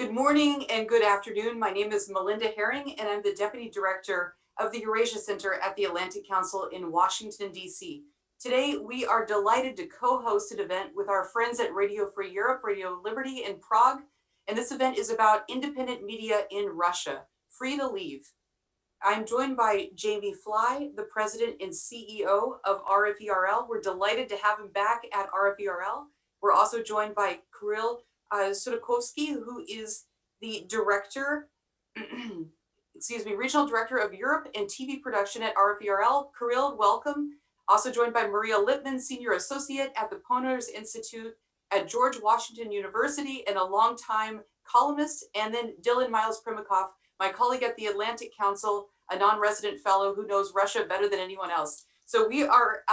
Good morning and good afternoon. My name is Melinda Herring, and I'm the Deputy Director of the Eurasia Center at the Atlantic Council in Washington, D.C. Today, we are delighted to co-host an event with our friends at Radio Free Europe, Radio Liberty in Prague. And this event is about independent media in Russia, free to leave. I'm joined by Jamie Fly, the President and CEO of Rvrl. We're delighted to have him back at Rvrl. We're also joined by Rvrl Sudakovsky, who is the director, regional director of Europe and TV production at Rvrl. Kirill, welcome. Also joined by Maria Lippman, senior associate at the Poners Institute at George Washington University and a longtime columnist, and then Dylan Miles Primakov, my colleague at the Atlantic Council, a non-resident fellow who knows Russia better than anyone else. So we are,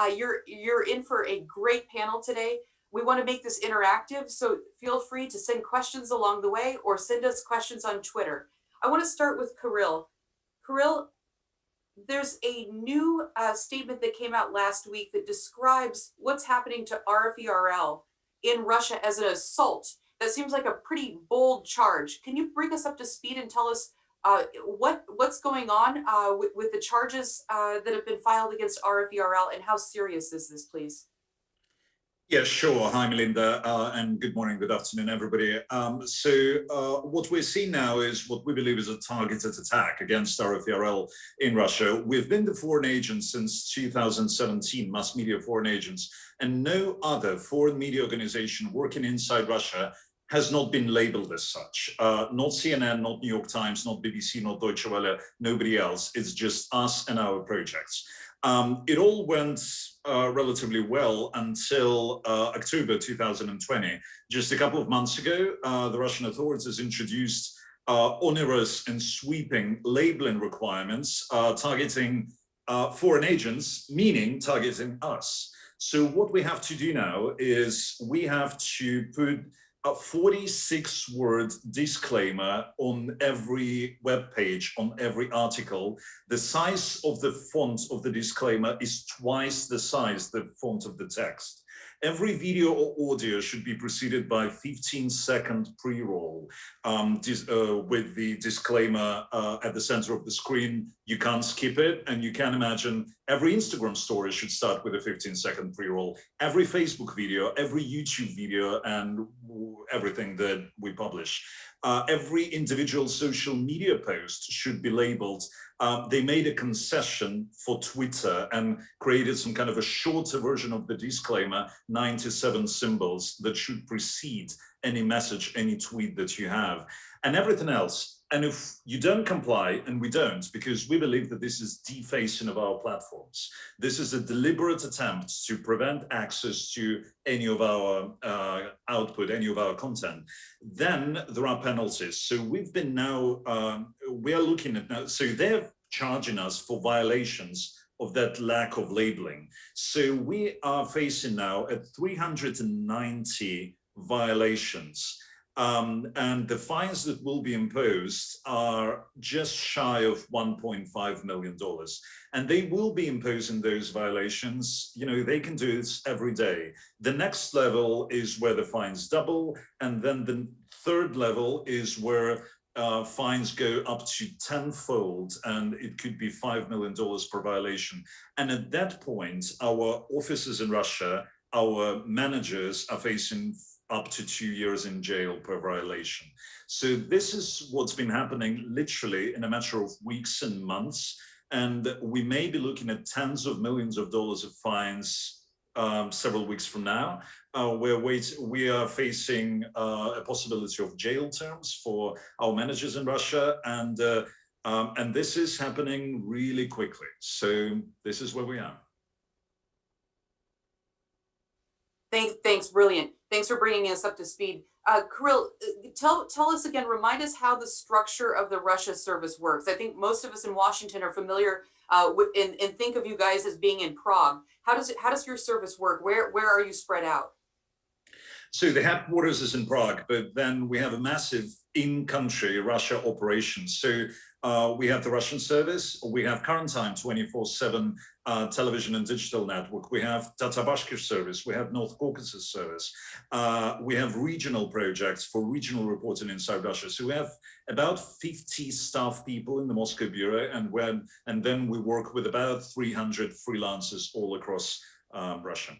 you're in for a great panel today. We want to make this interactive, so feel free to send questions along the way or send us questions on Twitter. I want to start with Kirill. Kirill, there's a new statement that came out last week that describes what's happening to Rvrl in Russia as an assault. That seems like a pretty bold charge. Can you bring us up to speed and tell us what's going on with the charges that have been filed against Rvrl, and how serious is this, please? Yeah, sure. Hi, Melinda, and good morning, good afternoon, everybody. What we're seeing now is what we believe is a targeted attack against Rvrl in Russia. We've been the foreign agents since 2017, mass media foreign agents, and no other foreign media organization working inside Russia has not been labeled as such. Not CNN, not New York Times, not BBC, not Deutsche Welle, nobody else. It's just us and our projects. It all went relatively well until October 2020. Just a couple of months ago, the Russian authorities introduced onerous and sweeping labeling requirements targeting foreign agents, meaning targeting us. So what we have to do now is we have to put a 46-word disclaimer on every web page, on every article. The size of the font of the disclaimer is twice the size, the font of the text. Every video or audio should be preceded by 15-second pre-roll with the disclaimer at the center of the screen. You can't skip it, and you can imagine every Instagram story should start with a 15-second pre-roll. Every Facebook video, every YouTube video, and everything that we publish. Every individual social media post should be labeled. They made a concession for Twitter and created some kind of a shorter version of the disclaimer, 97 symbols that should precede any message, any tweet that you have, and everything else. And if you don't comply, and we don't, because we believe that this is defacing of our platforms, this is a deliberate attempt to prevent access to any of our output, any of our content, then there are penalties. So we've been now, we are looking at now, so they're charging us for violations of that lack of labeling. So we are facing now at 390 violations. And the fines that will be imposed are just shy of $1.5 million. And they will be imposing those violations. You know, they can do this every day. The next level is where the fines double. And then the third level is where fines go up to tenfold, and it could be $5 million per violation. And at that point, our officers in Russia, our managers are facing up to 2 years in jail per violation. So this is what's been happening literally in a matter of weeks and months. And we may be looking at tens of millions of dollars of fines several weeks from now. We are facing a possibility of jail terms for our managers in Russia. And this is happening really quickly. So this is where we are. Thanks, brilliant. Thanks for bringing us up to speed. Kirill, tell us again, remind us how the structure of the Russia service works. I think most of us in Washington are familiar and think of you guys as being in Prague. How does your service work? Where are you spread out? So the headquarters is in Prague, but then we have a massive in-country Russia operation. So We have the Russian service. We have current time 24/7 television and digital network. We have Tatabashkir service. We have North Caucasus service. We have regional projects for regional reporting inside Russia. So we have about 50 staff people in the Moscow bureau, and then we work with about 300 freelancers all across Russia.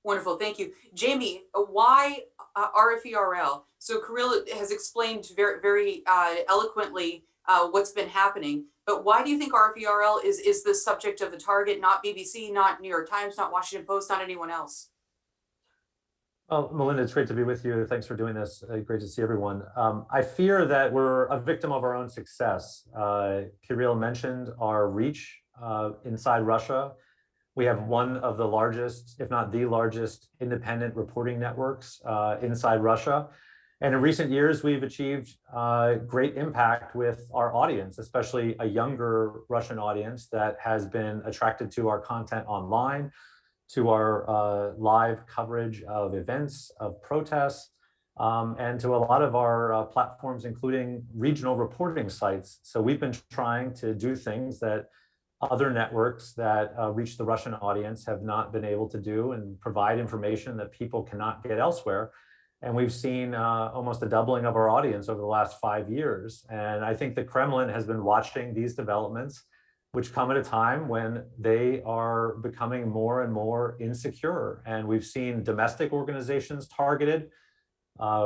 Wonderful, thank you. Jamie, why Rferl? So Kirill has explained very eloquently what's been happening, but why do you think Rferl is the subject of the target, not BBC, not New York Times, not Washington Post, not anyone else? Well, Melinda, it's great to be with you. Thanks for doing this. Great to see everyone. I fear that we're a victim of our own success. Kirill mentioned our reach inside Russia. We have one of the largest, if not the largest, independent reporting networks inside Russia. And in recent years, we've achieved great impact with our audience, especially a younger Russian audience that has been attracted to our content online, to our live coverage of events, of protests, and to a lot of our platforms, including regional reporting sites. So we've been trying to do things that other networks that reach the Russian audience have not been able to do, and provide information that people cannot get elsewhere. And we've seen almost a doubling of our audience over the last 5 years. And I think the Kremlin has been watching these developments, which come at a time when they are becoming more and more insecure. And we've seen domestic organizations targeted.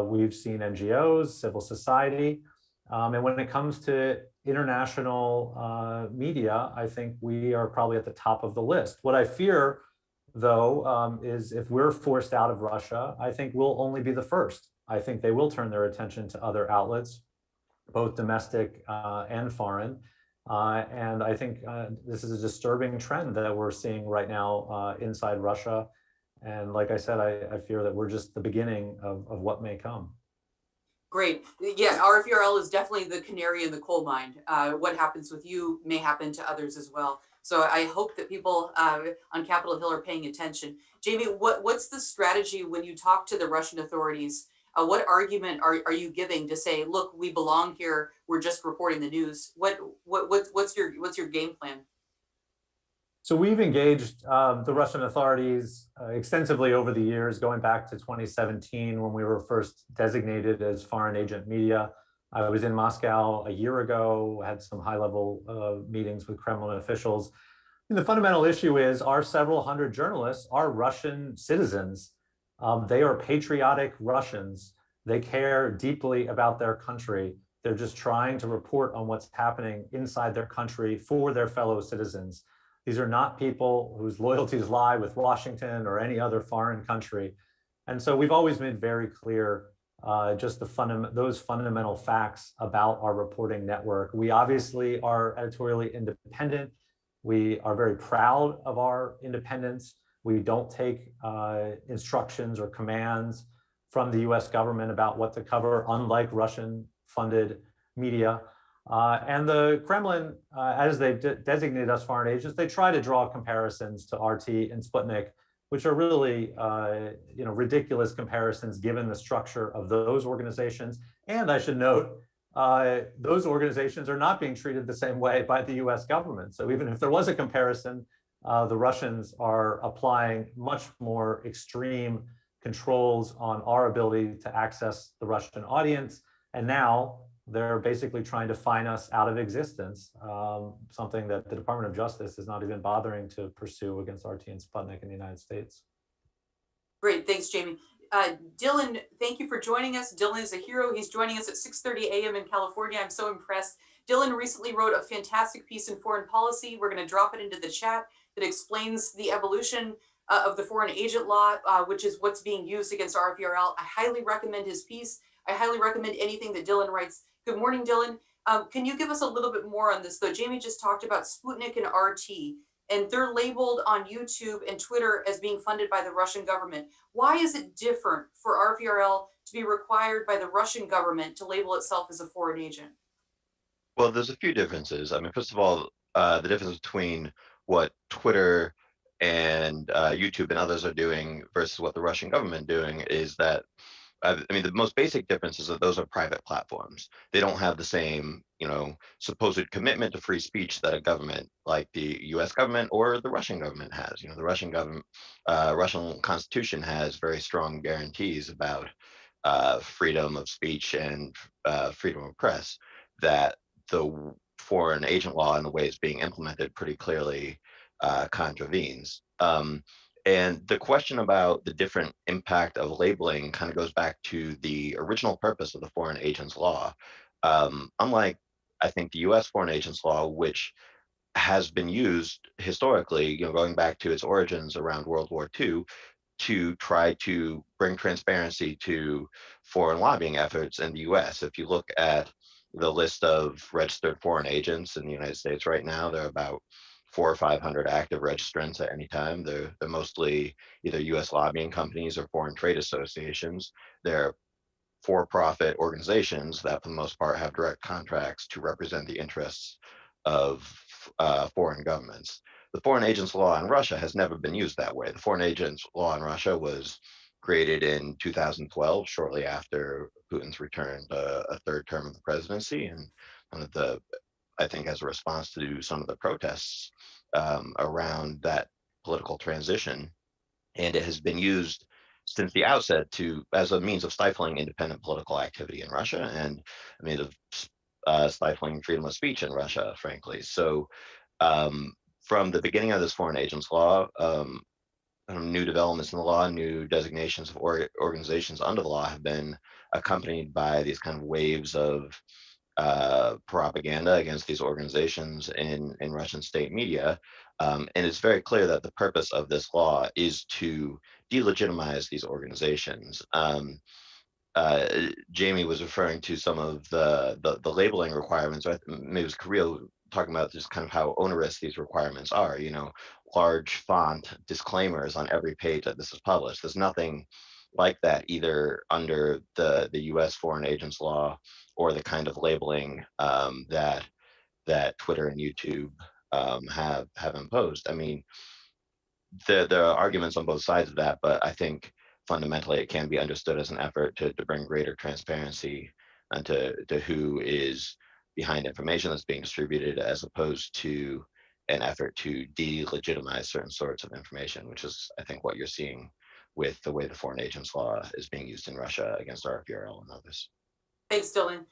We've seen NGOs, civil society. And when it comes to international media, I think we are probably at the top of the list. What I fear, though, is if we're forced out of Russia, I think we'll only be the first. I think they will turn their attention to other outlets, both domestic and foreign. And I think this is a disturbing trend that we're seeing right now inside Russia. And like I said, I fear that we're just the beginning of what may come. Great. Yeah, Rferl is definitely the canary in the coal mine. What happens with you may happen to others as well. So I hope that people on Capitol Hill are paying attention. Jamie, what's the strategy when you talk to the Russian authorities? What argument are you giving to say, look, we belong here, we're just reporting the news? What's your game plan? So we've engaged the Russian authorities extensively over the years, going back to 2017 when we were first designated as foreign agent media. I was in Moscow a year ago, had some high-level meetings with Kremlin officials. And the fundamental issue is our several hundred journalists are Russian citizens. They are patriotic Russians. They care deeply about their country. They're just trying to report on what's happening inside their country for their fellow citizens. These are not people whose loyalties lie with Washington or any other foreign country. And so we've always made very clear just those fundamental facts about our reporting network. We obviously are editorially independent. We are very proud of our independence. We don't take instructions or commands from the US government about what to cover, unlike Russian-funded media. And the Kremlin, as they've designated us foreign agents, they try to draw comparisons to RT and Sputnik, which are really ridiculous comparisons given the structure of those organizations. And I should note, those organizations are not being treated the same way by the US government. So even if there was a comparison, the Russians are applying much more extreme controls on our ability to access the Russian audience. And now they're basically trying to fine us out of existence, something that the Department of Justice is not even bothering to pursue against RT and Sputnik in the United States. Great, thanks, Jamie. Dylan, thank you for joining us. Dylan is a hero. He's joining us at 6:30 a.m. in California. I'm so impressed. Dylan recently wrote a fantastic piece in Foreign Policy. We're going to drop it into the chat that explains the evolution of the foreign agent law, which is what's being used against Rvrl. I highly recommend his piece. I highly recommend anything that Dylan writes. Good morning, Dylan. Can you give us a little bit more on this, though? Jamie just talked about Sputnik and RT, and they're labeled on YouTube and Twitter as being funded by the Russian government. Why is it different for Rvrl to be required by the Russian government to label itself as a foreign agent? Well, there's a few differences. I mean, first of all, the difference between what Twitter and YouTube and others are doing versus what the Russian government doing is that I mean, the most basic difference is that those are private platforms. They don't have the same, supposed commitment to free speech that a government like the U.S. government or the Russian government has. The Russian government, Russian constitution has very strong guarantees about freedom of speech and freedom of press that the foreign agent law and the way it's being implemented pretty clearly contravenes. And the question about the different impact of labeling kind of goes back to the original purpose of the Foreign Agents Law. Unlike, I think, the US Foreign Agents Law, which has been used historically, going back to its origins around World War II, to try to bring transparency to foreign lobbying efforts in the US. If you look at the list of registered foreign agents in the United States right now, there are about 400 or 500 active registrants at any time. They're mostly either US lobbying companies or foreign trade associations. They're for-profit organizations that for the most part have direct contracts to represent the interests of foreign governments. The Foreign Agents Law in Russia has never been used that way. The Foreign Agents Law in Russia was created in 2012, shortly after Putin's returned a third term of the presidency, and one of the, I think, as a response to some of the protests around that political transition. And it has been used since the outset as a means of stifling independent political activity in Russia, and I mean of stifling freedom of speech in Russia, frankly. So from the beginning of this foreign agents law, new developments in the law, new designations of organizations under the law have been accompanied by these kind of waves of propaganda against these organizations in Russian state media. And it's very clear that the purpose of this law is to delegitimize these organizations. Jamie was referring to some of the labeling requirements. Maybe it was Kirill talking about just kind of how onerous these requirements are. Large font disclaimers on every page that this is published. There's nothing like that either under the U.S. foreign agents law or the kind of labeling that Twitter and YouTube have imposed. I mean, there are arguments on both sides of that, but I think fundamentally it can be understood as an effort to bring greater transparency to who is behind information that's being distributed, as opposed to an effort to delegitimize certain sorts of information, which is, I think, what you're seeing with the way the foreign agents law is being used in Russia against Rvrl and others. Thanks, Dylan.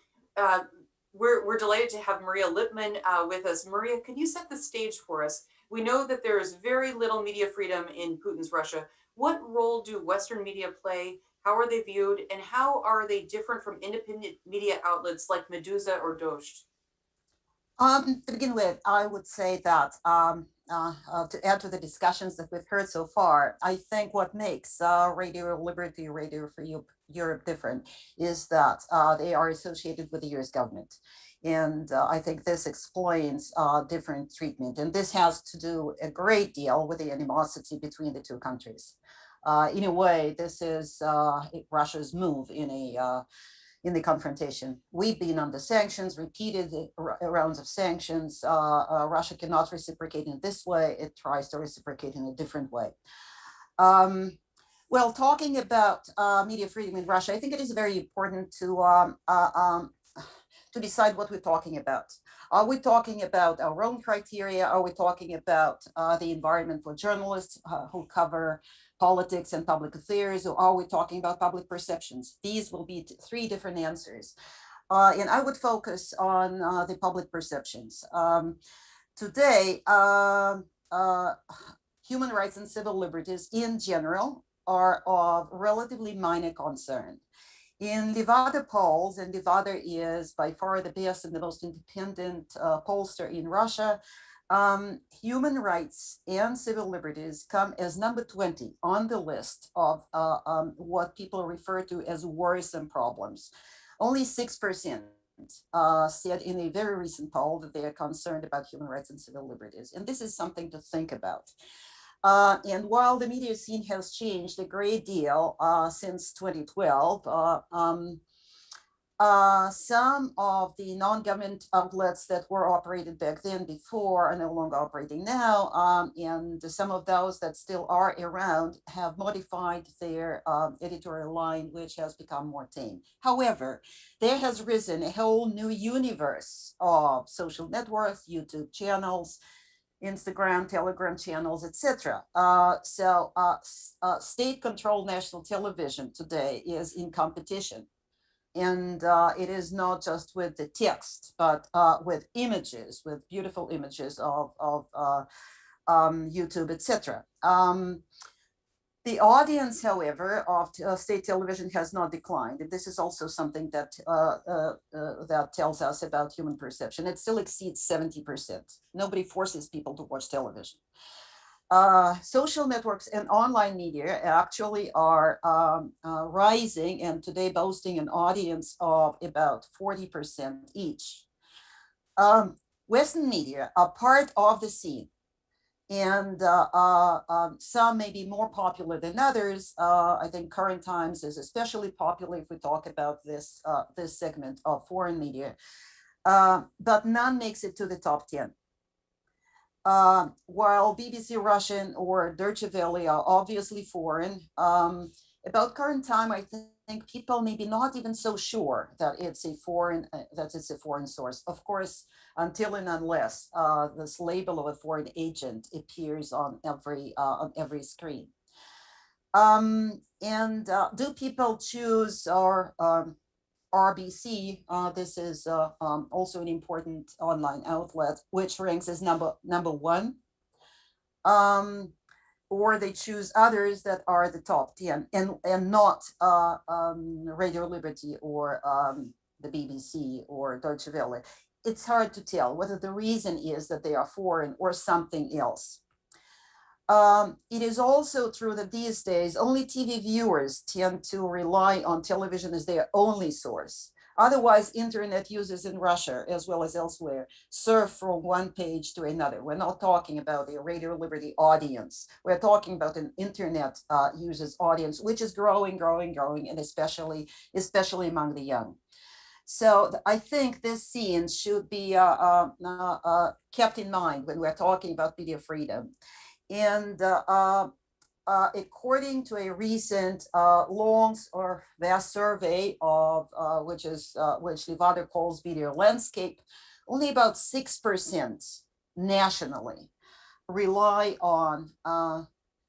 We're delighted to have Maria Lippman with us. Maria, can you set the stage for us? We know that there is very little media freedom in Putin's Russia. What role do Western media play? How are they viewed? And how are they different from independent media outlets like Meduza or Dost? To begin with, I would say that to add to the discussions that we've heard so far, I think what makes Radio Liberty, Radio Free Europe different is that they are associated with the US government. And I think this explains different treatment. And this has to do a great deal with the animosity between the two countries. In a way, this is Russia's move in the confrontation. We've been under sanctions, repeated rounds of sanctions. Russia cannot reciprocate in this way. It tries to reciprocate in a different way. Well, talking about media freedom in Russia, I think it is very important to decide what we're talking about. Are we talking about our own criteria? Are we talking about the environment for journalists who cover politics and public affairs, or are we talking about public perceptions? These will be three different answers. And I would focus on the public perceptions. Today, human rights and civil liberties in general are of relatively minor concern. In Levada polls, and Levada is by far the best and the most independent pollster in Russia, human rights and civil liberties come as number 20 on the list of what people refer to as worrisome problems. Only 6% said in a very recent poll that they are concerned about human rights and civil liberties. And this is something to think about. And while the media scene has changed a great deal since 2012, Some of the non-government outlets that were operated back then before are no longer operating now, and some of those that still are around have modified their editorial line, which has become more tame. However, there has risen a whole new universe of social networks, YouTube channels, Instagram, Telegram channels, etc. State-controlled national television today is in competition. And it is not just with the text, but with images, with beautiful images of YouTube, etc. The audience, however, of state television has not declined. And this is also something that that tells us about human perception. It still exceeds 70%. Nobody forces people to watch television. Social networks and online media actually are rising, and today boasting an audience of about 40% each. Western media are part of the scene, and some may be more popular than others. I think Current Times is especially popular if we talk about this segment of foreign media, but none makes it to the top 10. While BBC Russian or Deutsche Welle are obviously foreign, about Current Time, I think people maybe not even so sure that it's a foreign source. Of course, until and unless this label of a foreign agent appears on every screen. Do people choose or RBC, this is also an important online outlet, which ranks as number one, or they choose others that are the top 10 and not Radio Liberty or the BBC or Deutsche Welle. It's hard to tell whether the reason is that they are foreign or something else. It is also true that these days only TV viewers tend to rely on television as their only source. Otherwise, internet users in Russia, as well as elsewhere, surf from one page to another. We're not talking about a Radio Liberty audience. We're talking about an internet users audience, which is growing, and especially among the young. So I think this scene should be kept in mind when we're talking about media freedom. And according to a recent long or vast survey of which Levada calls Video Landscape, only about 6% nationally rely on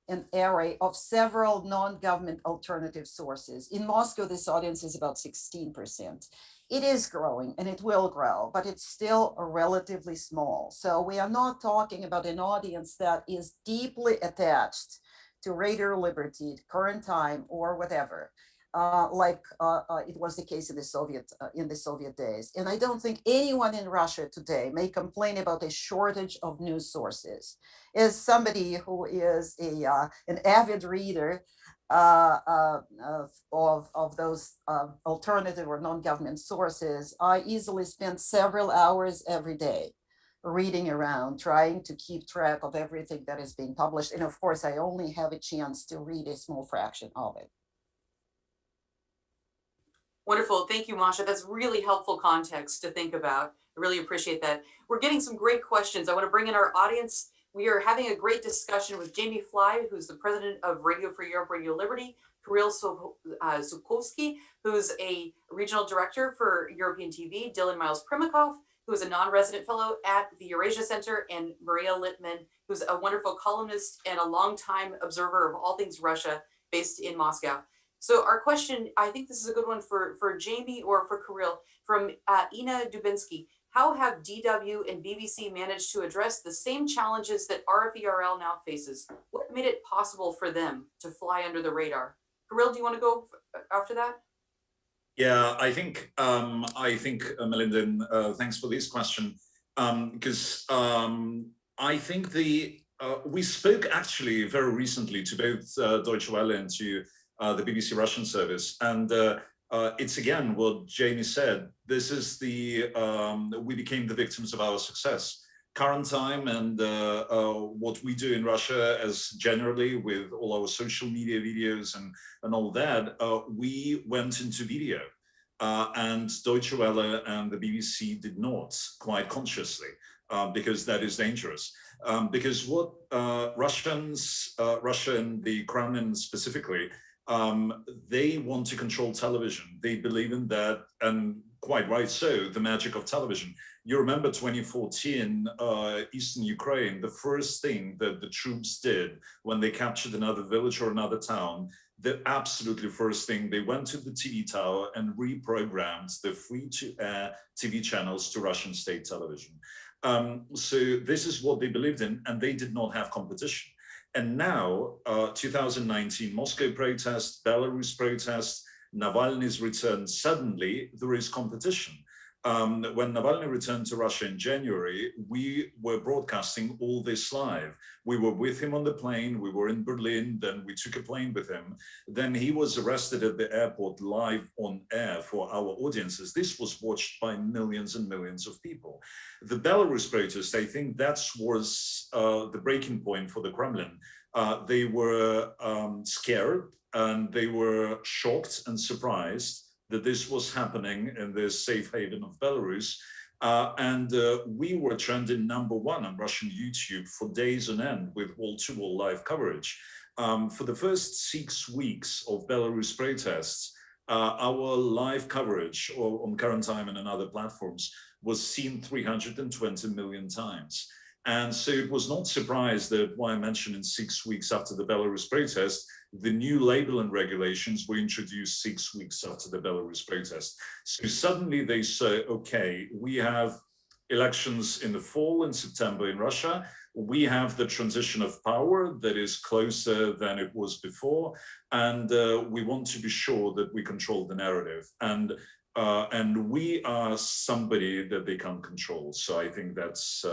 an array of several non-government alternative sources. In Moscow, this audience is about 16%. It is growing and it will grow, but it's still relatively small. So we are not talking about an audience that is deeply attached to Radio Liberty, Current Time, or whatever, like it was the case in the Soviet days. And I don't think anyone in Russia today may complain about a shortage of news sources. As somebody who is an avid reader of those alternative or non-government sources, I easily spend several hours every day reading around, trying to keep track of everything that is being published. And of course, I only have a chance to read a small fraction of it. Wonderful. Thank you, Masha. That's really helpful context to think about. I really appreciate that. We're getting some great questions. I want to bring in our audience. We are having a great discussion with Jamie Fly, who's the president of Radio Free Europe, Radio Liberty, Rvrl Sukovsky, who's a regional director for European TV, Dylan Miles Primakov, who is a non-resident fellow at the Eurasia Center, and Maria Littman, who's a wonderful columnist and a longtime observer of all things Russia based in Moscow. So our question, I think this is a good one for Jamie or for Kirill, from Ina Dubinsky. How have DW and BBC managed to address the same challenges that Rvrl now faces? What made it possible for them to fly under the radar? Kirill, do you want to go after that? Yeah, I think Melinda, thanks for this question, because I think we spoke actually very recently to both Deutsche Welle and to the BBC Russian service, and it's again what Jamie said. This is we became the victims of our success. Current Time and what we do in Russia, as generally with all our social media videos and all that, we went into video. and Deutsche Welle and the BBC did not, quite consciously, because that is dangerous. Because what Russia and the Kremlin specifically, they want to control television. They believe in that, and quite right so, the magic of television. You remember 2014, Eastern Ukraine, the first thing that the troops did when they captured another village or another town, the absolutely first thing, they went to the TV tower and reprogrammed the free-to-air TV channels to Russian state television. So this is what they believed in, and they did not have competition. And now, 2019, Moscow protest, Belarus protest, Navalny's return, suddenly there is competition. When Navalny returned to Russia in January, we were broadcasting all this live. We were with him on the plane, we were in Berlin, then we took a plane with him. Then he was arrested at the airport live on air for our audiences. This was watched by millions and millions of people. The Belarus protest, I think that was the breaking point for the Kremlin. They were scared and they were shocked and surprised that this was happening in this safe haven of Belarus. We were trending #1 on Russian YouTube for days on end with wall-to-wall live coverage. For the first 6 weeks of Belarus protests, our live coverage on Current Time and on other platforms was seen 320 million times. And so it was not surprised that, why I mentioned in 6 weeks after the Belarus protest, the new labeling regulations were introduced 6 weeks after the Belarus protest. So suddenly they say, okay, we have elections in the fall in September in Russia. We have the transition of power that is closer than it was before. And we want to be sure that we control the narrative. And we are somebody that they can't control. So I think that's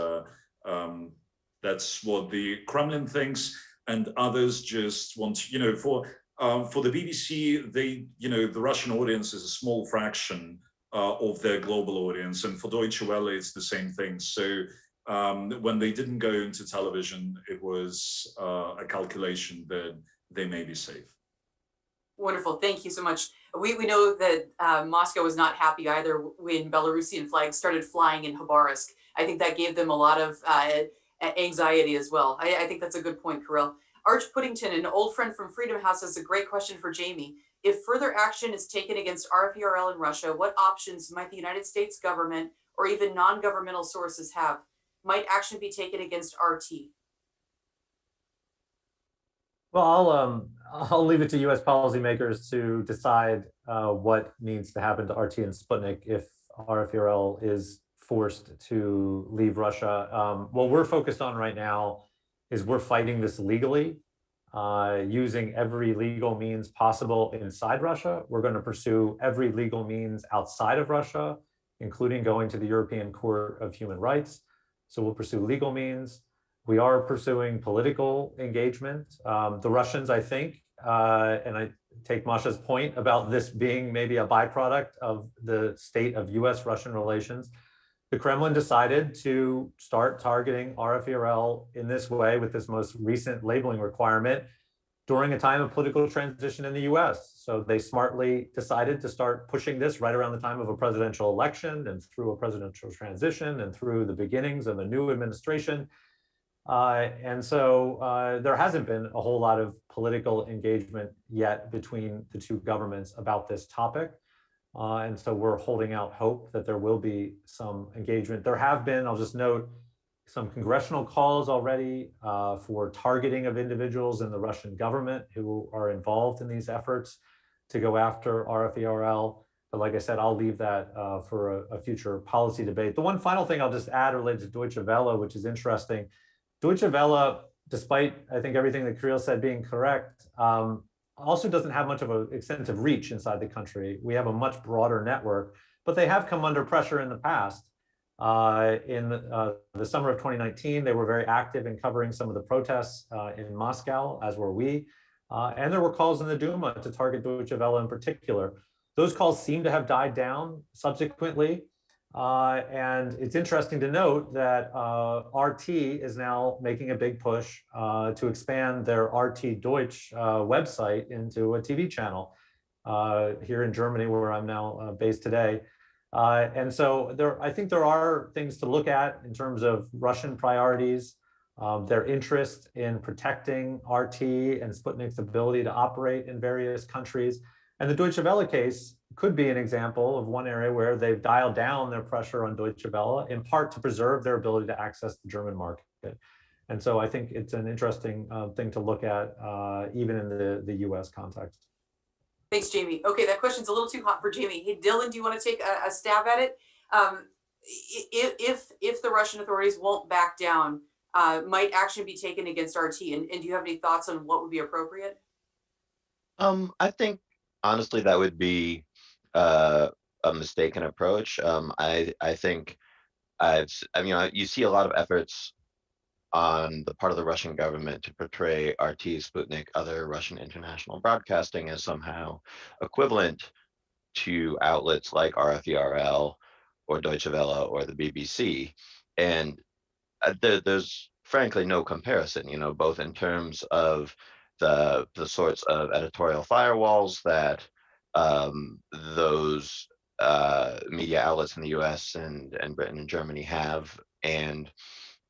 what the Kremlin thinks. And others just want, for the BBC, the Russian audience is a small fraction of their global audience. And for Deutsche Welle, it's the same thing. So when they didn't go into television, it was a calculation that they may be safe. Wonderful. Thank you so much. We know that Moscow was not happy either when Belarusian flags started flying in Khabarovsk. I think that gave them a lot of anxiety as well. I think that's a good point, Rvrl. Arch Puddington, an old friend from Freedom House, has a great question for Jamie. If further action is taken against Rvrl in Russia, what options might the United States government or even non-governmental sources have? Might action be taken against RT? Well, I'll leave it to U.S. policymakers to decide what needs to happen to RT and Sputnik if Rvrl is forced to leave Russia. What we're focused on right now is we're fighting this legally, using every legal means possible inside Russia. We're going to pursue every legal means outside of Russia, including going to the European Court of Human Rights. So we'll pursue legal means. We are pursuing political engagement. The Russians, I think, and I take Masha's point about this being maybe a byproduct of the state of US-Russian relations, the Kremlin decided to start targeting Rvrl in this way with this most recent labeling requirement during a time of political transition in the US. So they smartly decided to start pushing this right around the time of a presidential election and through a presidential transition and through the beginnings of a new administration. And so there hasn't been a whole lot of political engagement yet between the two governments about this topic. And so we're holding out hope that there will be some engagement. There have been, I'll just note, some congressional calls already for targeting of individuals in the Russian government who are involved in these efforts to go after Rvrl. But like I said, I'll leave that for a future policy debate. The one final thing I'll just add related to Deutsche Welle, which is interesting. Deutsche Welle, despite I think everything that Kirill said being correct, also doesn't have much of an extensive reach inside the country. We have a much broader network, but they have come under pressure in the past. In the summer of 2019, they were very active in covering some of the protests in Moscow, as were we. And there were calls in the Duma to target Deutsche Welle in particular. Those calls seem to have died down subsequently. And it's interesting to note that RT is now making a big push to expand their RT Deutsch website into a TV channel. here in Germany, where I'm now based today. And so I think there are things to look at in terms of Russian priorities, their interest in protecting RT and Sputnik's ability to operate in various countries. And the Deutsche Welle case could be an example of one area where they've dialed down their pressure on Deutsche Welle, in part to preserve their ability to access the German market. And so I think it's an interesting thing to look at, even in the US context. Thanks, Jamie. Okay, that question's a little too hot for Jamie. Hey, Dylan, do you want to take a stab at it? If the Russian authorities won't back down, might action be taken against RT? And do you have any thoughts on what would be appropriate? I think honestly that would be a mistaken approach. I think you see a lot of efforts on the part of the Russian government to portray RT, Sputnik, other Russian international broadcasting as somehow equivalent to outlets like Rvrl or Deutsche Welle or the BBC. And there's frankly no comparison, both in terms of the sorts of editorial firewalls that those media outlets in the US and Britain and Germany have, and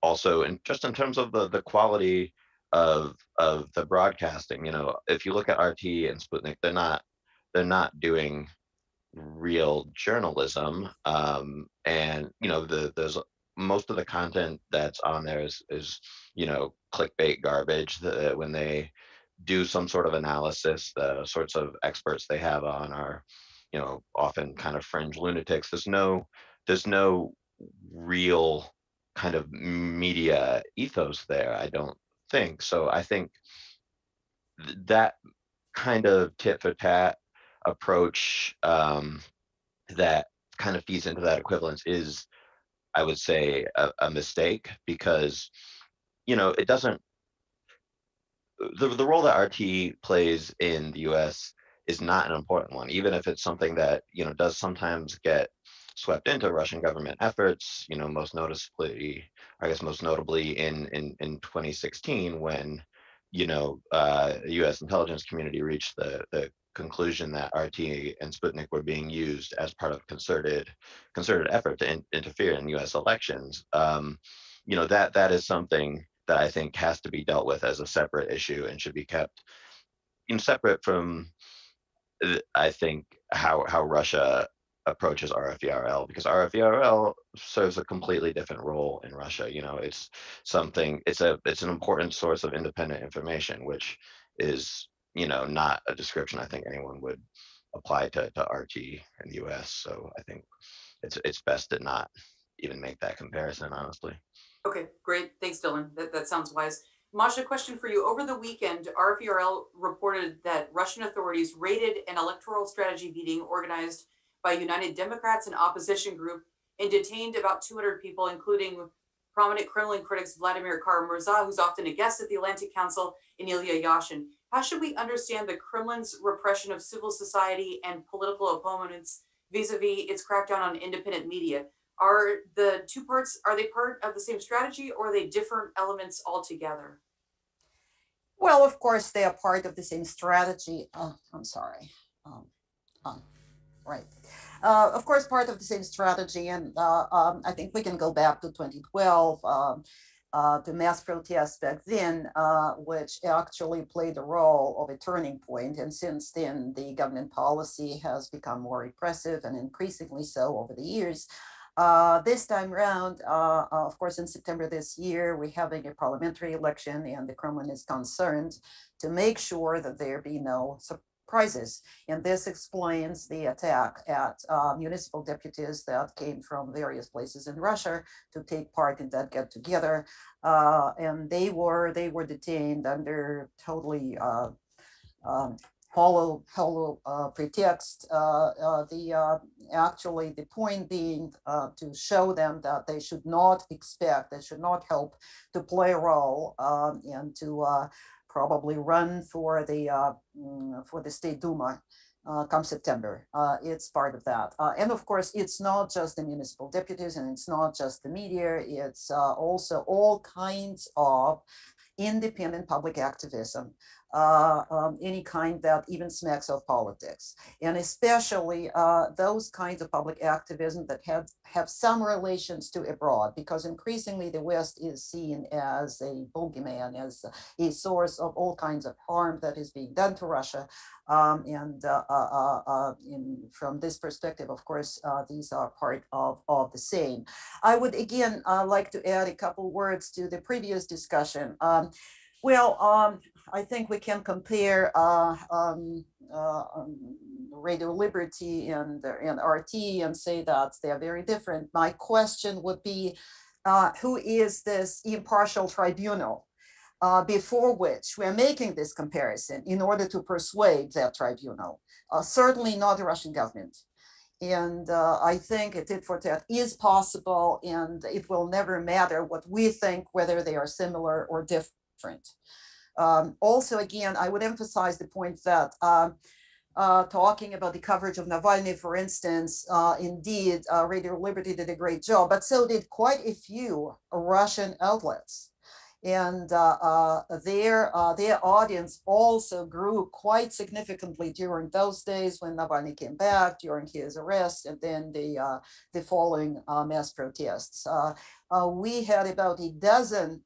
also in terms of the quality of the broadcasting. If you look at RT and Sputnik, they're not doing real journalism, and there's most of the content that's on there is clickbait garbage. When they do some sort of analysis, the sorts of experts they have on are often kind of fringe lunatics. There's no real kind of media ethos there, I don't think. So I think that kind of tit for tat approach that kind of feeds into that equivalence is, I would say, a mistake, because it doesn't, the role that RT plays in the US is not an important one, even if it's something that does sometimes get swept into Russian government efforts, most notably in 2016, when the US intelligence community reached the conclusion that RT and Sputnik were being used as part of concerted effort to interfere in US elections. That is something that I think has to be dealt with as a separate issue and should be kept separate from, I think, how Russia approaches Rvrl, because Rvrl serves a completely different role in Russia. It's an important source of independent information, which is not a description I think anyone would apply to RT in the US. So I think it's best to not even make that comparison, honestly. Okay, great. Thanks, Dylan. That sounds wise. Masha, question for you. Over the weekend, Rvrl reported that Russian authorities raided an electoral strategy meeting organized by United Democrats, an opposition group, and detained about 200 people, including prominent Kremlin critics Vladimir Kara-Murza, who's often a guest at the Atlantic Council, and Ilya Yashin. How should we understand the Kremlin's repression of civil society and political opponents vis-a-vis its crackdown on independent media? Are the two parts, are they part of the same strategy, or are they different elements altogether? Well, of course, they are part of the same strategy. I'm sorry. Right. Of course, part of the same strategy. And I think we can go back to 2012, the mass protests back then, which actually played a role of a turning point. And since then, the government policy has become more repressive, and increasingly so over the years. This time around, of course, in September this year, we're having a parliamentary election, and the Kremlin is concerned to make sure that there be no surprises. And this explains the attack at municipal deputies that came from various places in Russia to take part in that get together. And they were detained under totally hollow pretext. Actually, the point being to show them that they should not help to play a role and to probably run for the State Duma come September. It's part of that. And of course, it's not just the municipal deputies, and it's not just the media, it's also all kinds of independent public activism any kind that even smacks of politics, and especially those kinds of public activism that have some relations to abroad, because increasingly the West is seen as a bogeyman, as a source of all kinds of harm that is being done to Russia. From this perspective, of course, these are part of the same. I would again like to add a couple words to the previous discussion. I think we can compare Radio Liberty and RT and say that they are very different. My question would be, who is this impartial tribunal before which we are making this comparison in order to persuade that tribunal? Certainly not the Russian government. And I think a tit for tat is possible, and it will never matter what we think, whether they are similar or different. Also, again, I would emphasize the point that talking about the coverage of Navalny, for instance, indeed, Radio Liberty did a great job, but so did quite a few Russian outlets. And their audience also grew quite significantly during those days when Navalny came back, during his arrest, and then the following mass protests. We had about a dozen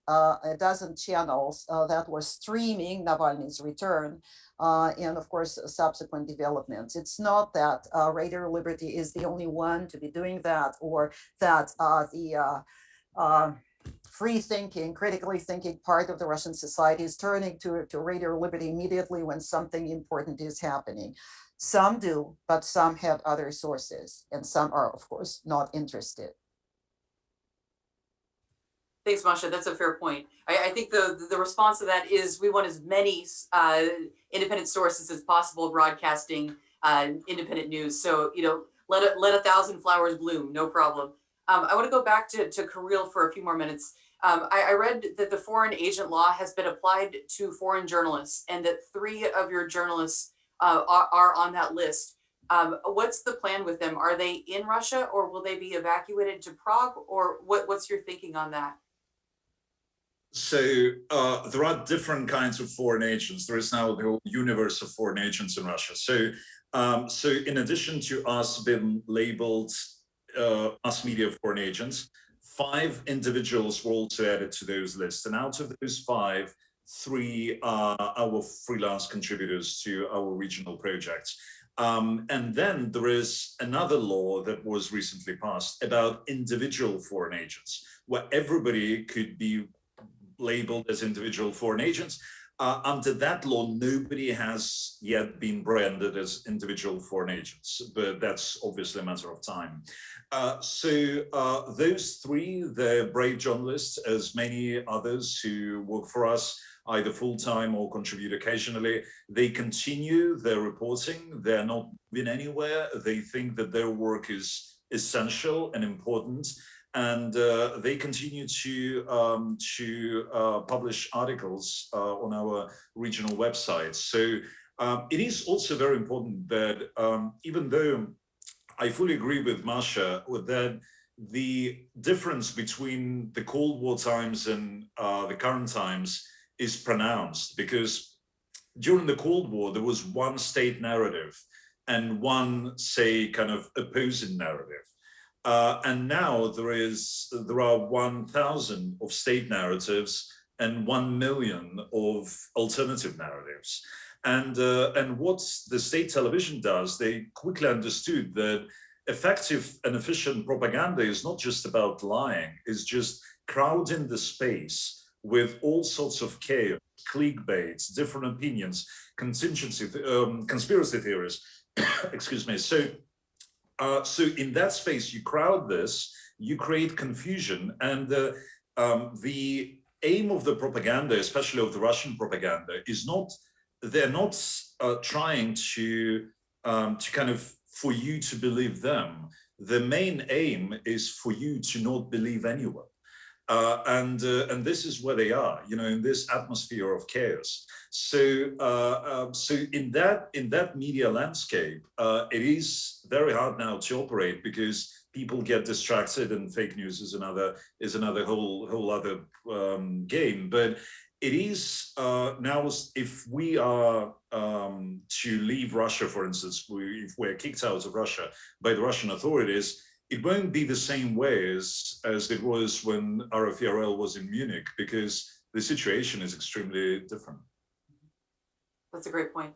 channels that were streaming Navalny's return, and of course subsequent developments. It's not that Radio Liberty is the only one to be doing that, or that the free-thinking, critically thinking part of the Russian society is turning to Radio Liberty immediately when something important is happening. Some do, but some have other sources, and some are, of course, not interested. Thanks, Masha. That's a fair point. I think the response to that is we want as many independent sources as possible broadcasting independent news. So, let 1,000 flowers bloom, no problem. I want to go back to Kirill for a few more minutes. I read that the foreign agent law has been applied to foreign journalists, and that 3 of your journalists are on that list. What's the plan with them? Are they in Russia, or will they be evacuated to Prague, or what's your thinking on that? So there are different kinds of foreign agents. There is now the whole universe of foreign agents in Russia. So in addition to us being labeled mass media foreign agents, 5 individuals were also added to those lists. And out of those 5, 3 are our freelance contributors to our regional projects. And then there is another law that was recently passed about individual foreign agents, where everybody could be labeled as individual foreign agents. Under that law, nobody has yet been branded as individual foreign agents, but that's obviously a matter of time. Those 3, they're brave journalists, as many others who work for us, either full-time or contribute occasionally. They continue their reporting. They're not moving anywhere. They think that their work is essential and important. And they continue to publish articles on our regional websites. So it is also very important that even though I fully agree with Masha that the difference between the Cold War times and the current times is pronounced, because during the Cold War, there was one state narrative and one, say, kind of opposing narrative. And now there are 1,000 of state narratives and 1 million of alternative narratives. And what the state television does, they quickly understood that effective and efficient propaganda is not just about lying, it's just crowding the space with all sorts of chaos, clickbaits, different opinions, conspiracy theories, excuse me. So in that space, you crowd this, you create confusion, and the aim of the propaganda, especially of the Russian propaganda, is not, they're not trying to kind of, for you to believe them. The main aim is for you to not believe anyone. And this is where they are, in this atmosphere of chaos. So in that media landscape, it is very hard now to operate, because people get distracted, and fake news is another whole other game. But it is now, if we are to leave Russia, for instance, if we're kicked out of Russia by the Russian authorities, it won't be the same way as it was when Rvrl was in Munich, because the situation is extremely different. That's a great point.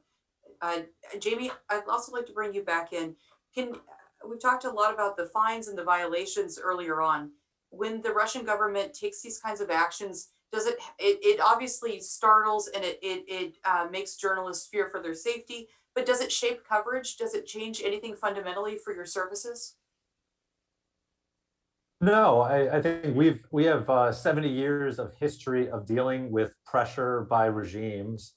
Jamie, I'd also like to bring you back in. We've talked a lot about the fines and the violations earlier on. When the Russian government takes these kinds of actions, does it obviously startles and it makes journalists fear for their safety, but does it shape coverage? Does it change anything fundamentally for your services? No, I think we have 70 years of history of dealing with pressure by regimes.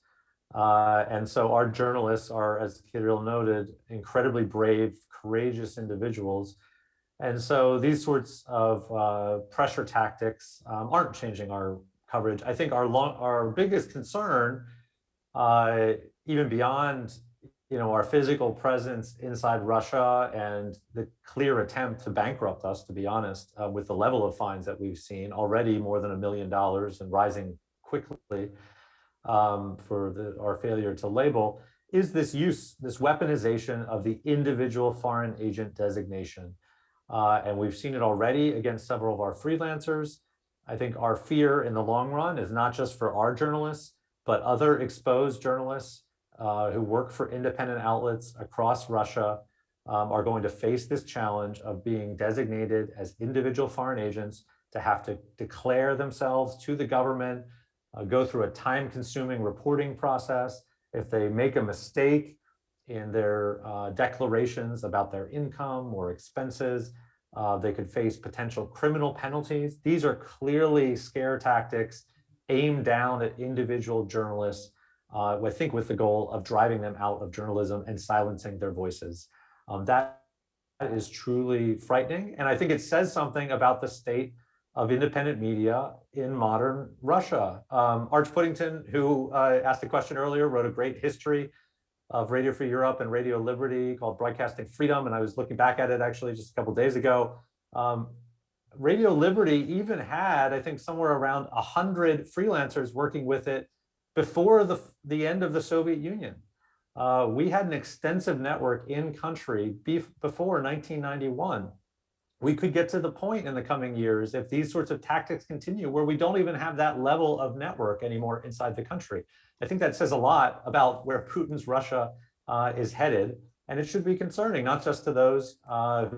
And so our journalists are, as Kirill noted, incredibly brave, courageous individuals. And so these sorts of pressure tactics aren't changing our coverage. I think our biggest concern, even beyond our physical presence inside Russia and the clear attempt to bankrupt us, to be honest, with the level of fines that we've seen, already more than $1 million and rising quickly for our failure to label, is this weaponization of the individual foreign agent designation. And we've seen it already against several of our freelancers. I think our fear in the long run is not just for our journalists, but other exposed journalists who work for independent outlets across Russia are going to face this challenge of being designated as individual foreign agents, to have to declare themselves to the government, go through a time-consuming reporting process. If they make a mistake in their declarations about their income or expenses, they could face potential criminal penalties. These are clearly scare tactics aimed down at individual journalists, I think with the goal of driving them out of journalism and silencing their voices. That is truly frightening. And I think it says something about the state of independent media in modern Russia. Arch Puddington, who asked the question earlier, wrote a great history of Radio Free Europe and Radio Liberty called Broadcasting Freedom. And I was looking back at it actually just a couple of days ago. Radio Liberty even had, I think, somewhere around 100 freelancers working with it before the end of the Soviet Union. We had an extensive network in country before 1991. We could get to the point in the coming years, if these sorts of tactics continue, where we don't even have that level of network anymore inside the country. I think that says a lot about where Putin's Russia is headed. And it should be concerning, not just to those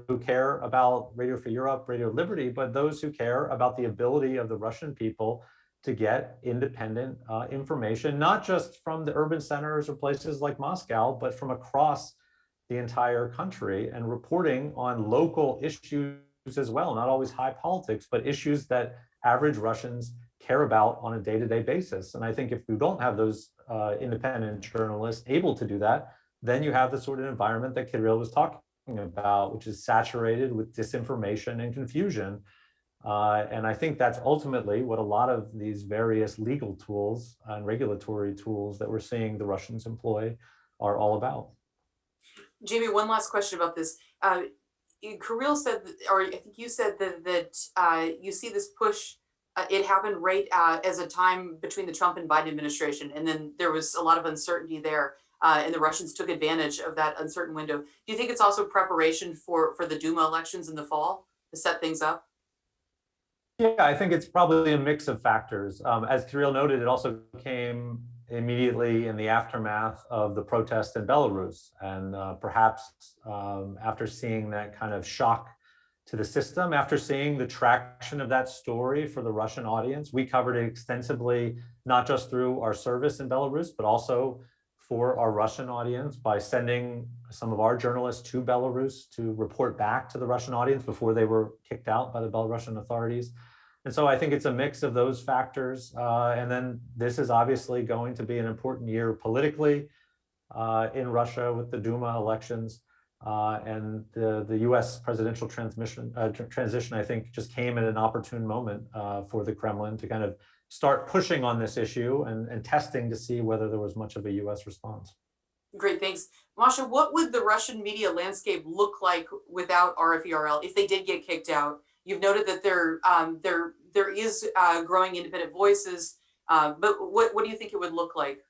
who care about Radio Free Europe, Radio Liberty, but those who care about the ability of the Russian people to get independent information, not just from the urban centers or places like Moscow, but from across the entire country, and reporting on local issues as well, not always high politics, but issues that average Russians care about on a day-to-day basis. And I think if we don't have those independent journalists able to do that, then you have the sort of environment that Kirill was talking about, which is saturated with disinformation and confusion. And I think that's ultimately what a lot of these various legal tools and regulatory tools that we're seeing the Russians employ are all about. Jamie, one last question about this. Kirill said, or I think you said that you see this push, it happened right as a time between the Trump and Biden administration, and then there was a lot of uncertainty there, and the Russians took advantage of that uncertain window. Do you think it's also preparation for the Duma elections in the fall to set things up? Yeah, I think it's probably a mix of factors. As Kirill noted, it also came immediately in the aftermath of the protest in Belarus. And perhaps after seeing that kind of shock to the system, after seeing the traction of that story for the Russian audience, we covered it extensively, not just through our service in Belarus, but also for our Russian audience by sending some of our journalists to Belarus to report back to the Russian audience before they were kicked out by the Belarusian authorities. And so I think it's a mix of those factors. And then this is obviously going to be an important year politically in Russia with the Duma elections. And the US presidential transition, I think, just came at an opportune moment for the Kremlin to kind of start pushing on this issue and testing to see whether there was much of a US response. Great, thanks. Masha, what would the Russian media landscape look like without Rvrl if they did get kicked out? You've noted that there is growing independent voices. But what do you think it would look like?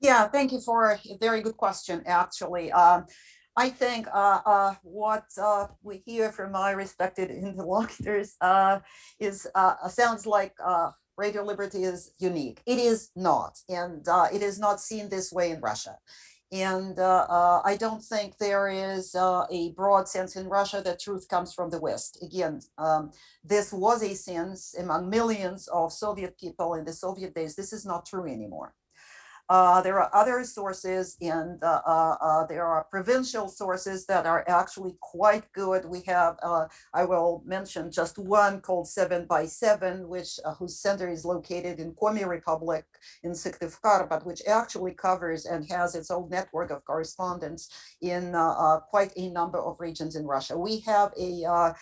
Yeah, thank you for a very good question, actually. I think what we hear from my respected interlocutors is sounds like radio liberty is unique. It is not, and it is not seen this way in Russia. And I don't think there is a broad sense in Russia that truth comes from the West. Again, this was a sense among millions of Soviet people in the Soviet days. This is not true anymore. There are other sources, and there are provincial sources that are actually quite good. We have, I will mention just one called 7x7, which whose center is located in Komi Republic in Syktyvkar, but which actually covers and has its own network of correspondents in quite a number of regions in Russia. We have a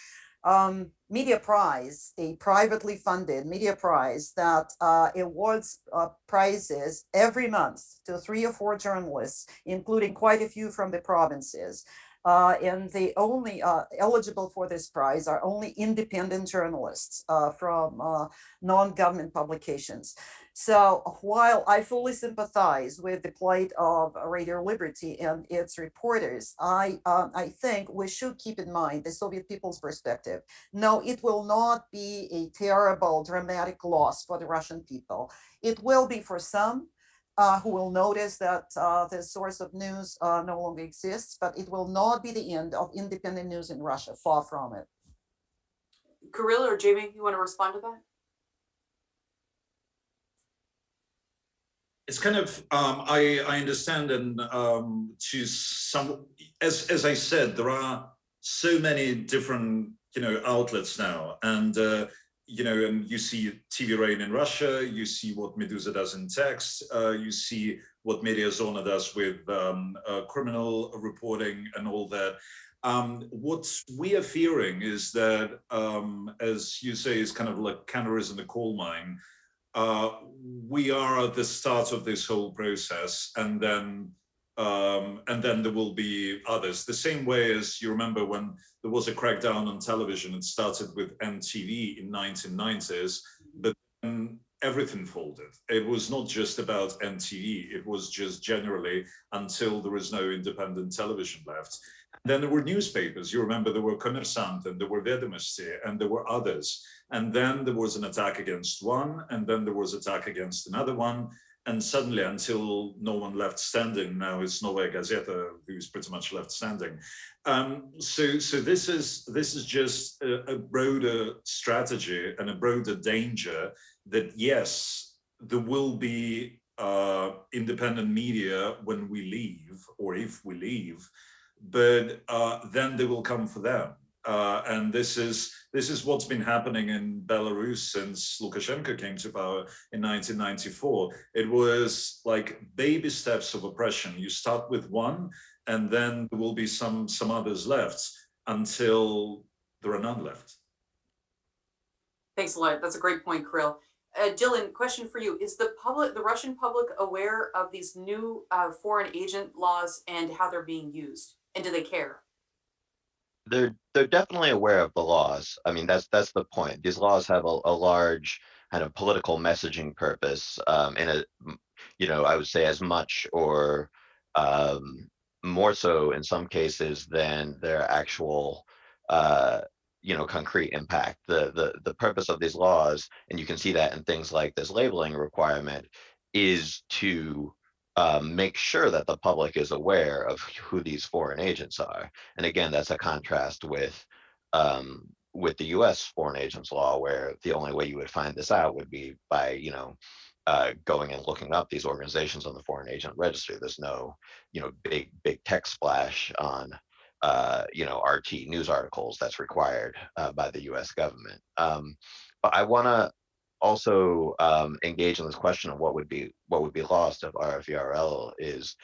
media prize, a privately funded media prize that awards prizes every month to 3 or 4 journalists, including quite a few from the provinces. And the only eligible for this prize are only independent journalists from non-government publications. So while I fully sympathize with the plight of Radio Liberty and its reporters, I think we should keep in mind the Soviet people's perspective. No, it will not be a terrible, dramatic loss for the Russian people. It will be for some who will notice that the source of news no longer exists, but it will not be the end of independent news in Russia, far from it. Kirill or Jamie, you want to respond to that? It's kind of I understand, and to some, as I said, there are so many different outlets now, and and you see TV Rain in Russia, you see what Meduza does in text, you see what Mediazona does with criminal reporting and all that. What we are fearing is that, as you say, is kind of like canaries in the coal mine. We are at the start of this whole process, and then there will be others. The same way as you remember when there was a crackdown on television, it started with MTV in 1990s, but then everything folded. It was not just about MTV, it was just generally until there was no independent television left. Then there were newspapers. You remember there were Kommersant and there were Vedomosti and there were others. And then there was an attack against one, and then there was attack against another one. And suddenly, until no one left standing, now it's Novaya Gazeta who's pretty much left standing. So this is just a broader strategy and a broader danger that, yes, there will be independent media when we leave, or if we leave, but then they will come for them. And this is what's been happening in Belarus since Lukashenko came to power in 1994. It was like baby steps of oppression. You start with one, and then there will be some others left until there are none left. Thanks a lot. That's a great point, Kirill. Dylan, question for you: is the Russian public aware of these new foreign agent laws and how they're being used, and do they care? They're definitely aware of the laws. I mean, that's the point. These laws have a large kind of political messaging purpose, in a, I would say as much or more so in some cases than their actual concrete impact. The purpose of these laws, and you can see that in things like this labeling requirement, is to make sure that the public is aware of who these foreign agents are. And again, that's a contrast with the U.S. foreign agents law, where the only way you would find this out would be by going and looking up these organizations on the foreign agent registry. There's no big text splash on RT news articles that's required by the U.S. government. But I want to also engage in this question of what would be lost if Rvrl is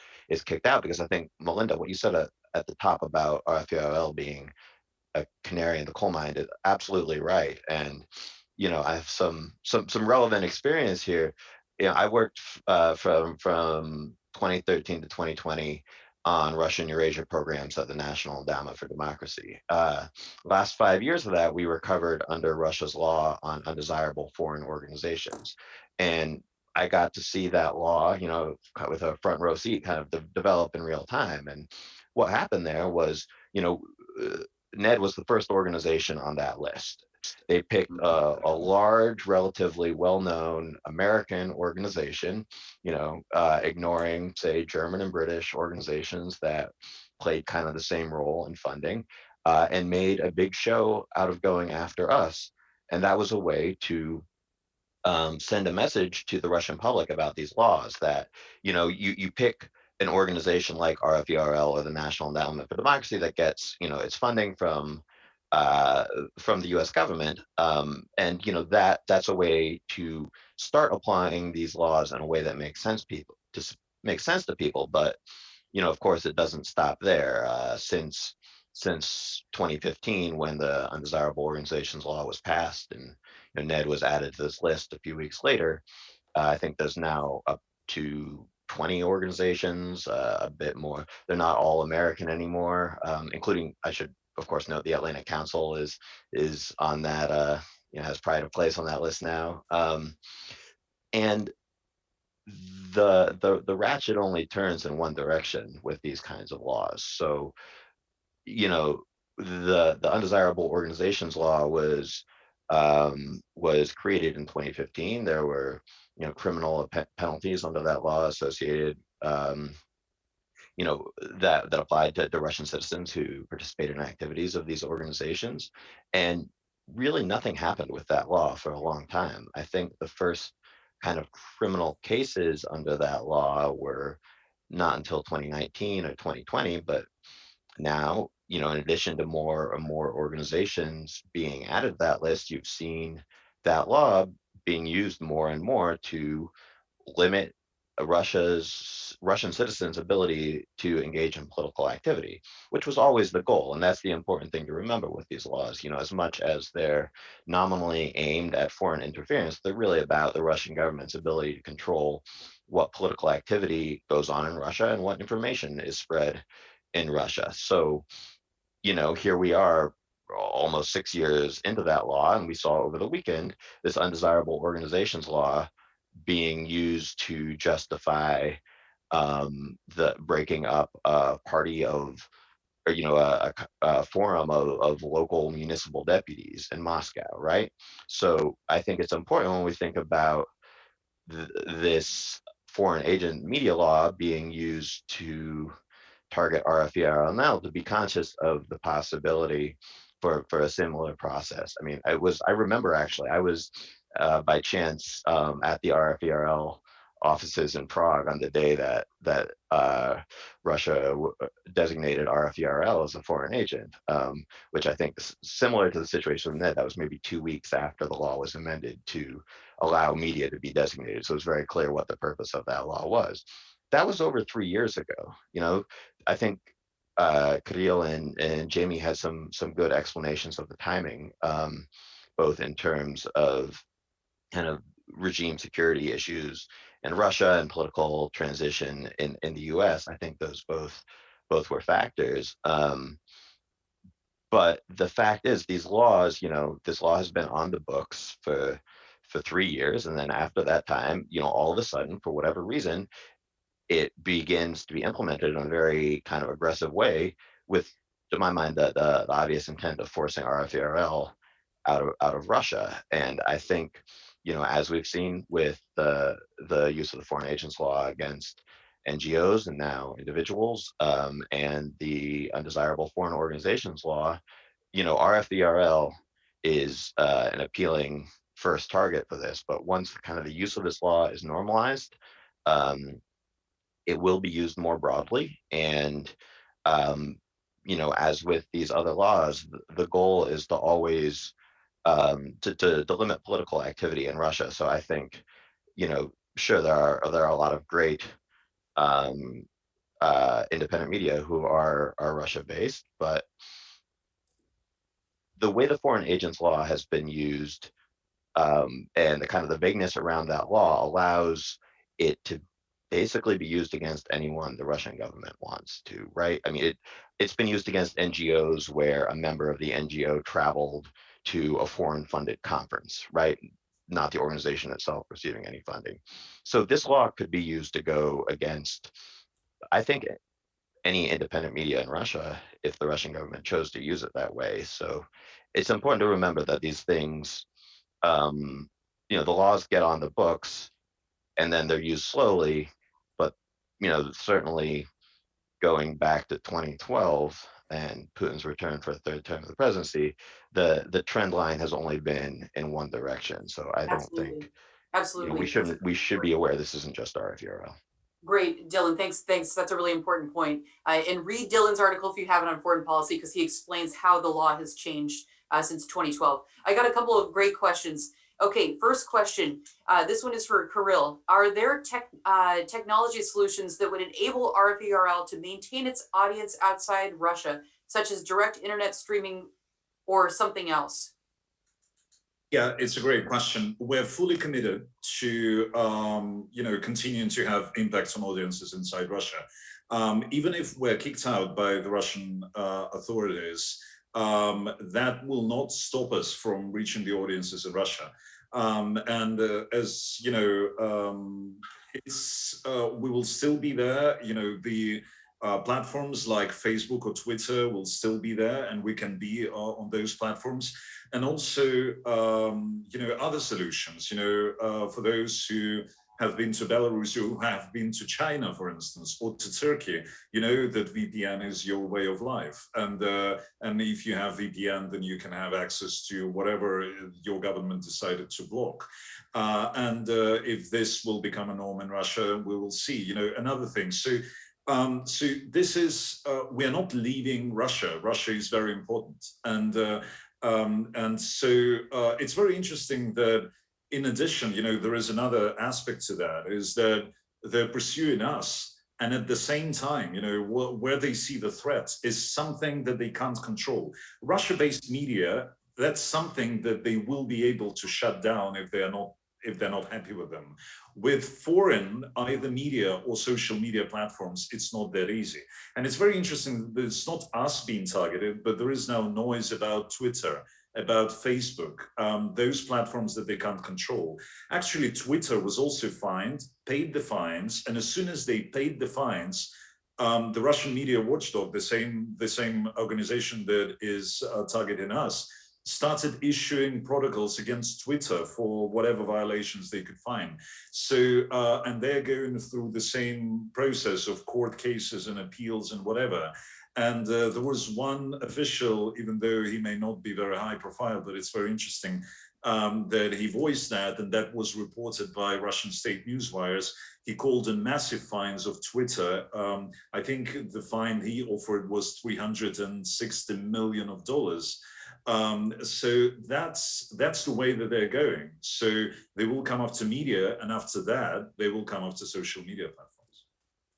kicked out, because I think, Melinda, what you said at the top about Rvrl being a canary in the coal mine is absolutely right. And I have some relevant experience here. I worked from 2013 to 2020 on Russian Eurasia programs at the National Endowment for Democracy. Last 5 years of that, we were covered under Russia's law on undesirable foreign organizations. And I got to see that law, you know, with a front row seat kind of develop in real time. And what happened there was, you know, NED was the first organization on that list. They picked a large, relatively well-known American organization, you know, ignoring, say, German and British organizations that played kind of the same role in funding, and made a big show out of going after us. And that was a way to send a message to the Russian public about these laws that, you know, you pick an organization like RFERL or the National Endowment for Democracy that gets, you know, its funding from the U.S. government, and you know that's a way to start applying these laws in a way that makes sense to people. But you know, of course, it doesn't stop there. Since 2015, when the undesirable organizations law was passed and you know, NED was added to this list a few weeks later, I think there's now up to 20 organizations, a bit more. They're not all American anymore, including, I should of course note, the Atlantic Council is on that, you know, has pride of place on that list now. And the ratchet only turns in one direction with these kinds of laws. So, you know, the undesirable organizations law was created in 2015. There were, you know, criminal penalties under that law associated, you know, that applied to Russian citizens who participated in activities of these organizations. And really nothing happened with that law for a long time. I think the first kind of criminal cases under that law were not until 2019 or 2020, but now, you know, in addition to more and more organizations being added to that list, you've seen that law being used more and more to limit Russian citizens' ability to engage in political activity, which was always the goal. And that's the important thing to remember with these laws. You know, as much as they're nominally aimed at foreign interference, they're really about the Russian government's ability to control what political activity goes on in Russia and what information is spread in Russia. So, you know, here we are almost 6 years into that law, and we saw over the weekend this undesirable organizations law being used to justify the breaking up a party of, or you know, a forum of local municipal deputies in Moscow, right? So I think it's important when we think about this foreign agent media law being used to target RFERL now to be conscious of the possibility for a similar process. I mean, I remember actually, I was by chance at the RFERL offices in Prague on the day that Russia designated RFERL as a foreign agent, which I think is similar to the situation with NED. That was maybe 2 weeks after the law was amended to allow media to be designated. So it was very clear what the purpose of that law was. That was over 3 years ago. You know, I think Kirill and Jamie had some good explanations of the timing, both in terms of kind of regime security issues in Russia and political transition in the US. I think those both were factors. But the fact is, these laws, you know, this law has been on the books for 3 years, and then after that time, you know, all of a sudden, for whatever reason, it begins to be implemented in a very kind of aggressive way with, to my mind, the obvious intent of forcing RFERL out of Russia. And I think, you know, as we've seen with the use of the foreign agents law against NGOs and now individuals, and the undesirable foreign organizations law, you know, RFERL is an appealing first target for this. But once kind of the use of this law is normalized, it will be used more broadly. And, you know, as with these other laws, the goal is to always to limit political activity in Russia. So I think, you know, sure, there are a lot of great independent media who are Russia based, but the way the foreign agents law has been used, and the kind of the vagueness around that law allows it to basically be used against anyone the Russian government wants to, right? I mean, it's been used against NGOs where a member of the NGO traveled to a foreign funded conference, right? Not the organization itself receiving any funding. So this law could be used to go against, I think, any independent media in Russia if the Russian government chose to use it that way. So it's important to remember that these things, the laws get on the books and then they're used slowly, but certainly going back to 2012 and Putin's return for a third term of the presidency, the trend line has only been in one direction. So I don't Absolutely. think Absolutely. we should be aware this isn't just RFRL. Great, Dylan. Thanks. That's a really important point. And read Dylan's article if you have it on foreign policy, because he explains how the law has changed since 2012. I got a couple of great questions. Okay, first question. This one is for Kirill. Are there technology solutions that would enable Rvrl to maintain its audience outside Russia, such as direct internet streaming or something else? Yeah, it's a great question. We're fully committed to, continuing to have impacts on audiences inside Russia. Even if we're kicked out by the Russian authorities, that will not stop us from reaching the audiences in Russia. As you know, we will still be there. The platforms like Facebook or Twitter will still be there, and we can be on those platforms. And also, other solutions. For those who have been to Belarus, who have been to China, for instance, or to Turkey, that VPN is your way of life. And if you have VPN, then you can have access to whatever your government decided to block. If this will become a norm in Russia, we will see. Another thing. So this is, we are not leaving Russia. Russia is very important. And so it's very interesting that in addition, there is another aspect to that, is that they're pursuing us. And at the same time, where they see the threat is something that they can't control. Russia-based media, that's something that they will be able to shut down if they're not happy with them. With foreign, either media or social media platforms, it's not that easy. And it's very interesting that it's not us being targeted, but there is now noise about Twitter, about Facebook, those platforms that they can't control. Actually, Twitter was also fined, paid the fines, and as soon as they paid the fines, the Russian media watchdog, the same organization that is targeting us, started issuing protocols against Twitter for whatever violations they could find. So, and they're going through the same process of court cases and appeals and whatever. And there was one official, even though he may not be very high profile, but it's very interesting, that he voiced that, and that was reported by Russian state newswires. He called in massive fines of Twitter. I think the fine he offered was $360 million. So that's the way that they're going. So they will come after media, and after that, they will come after social media platforms.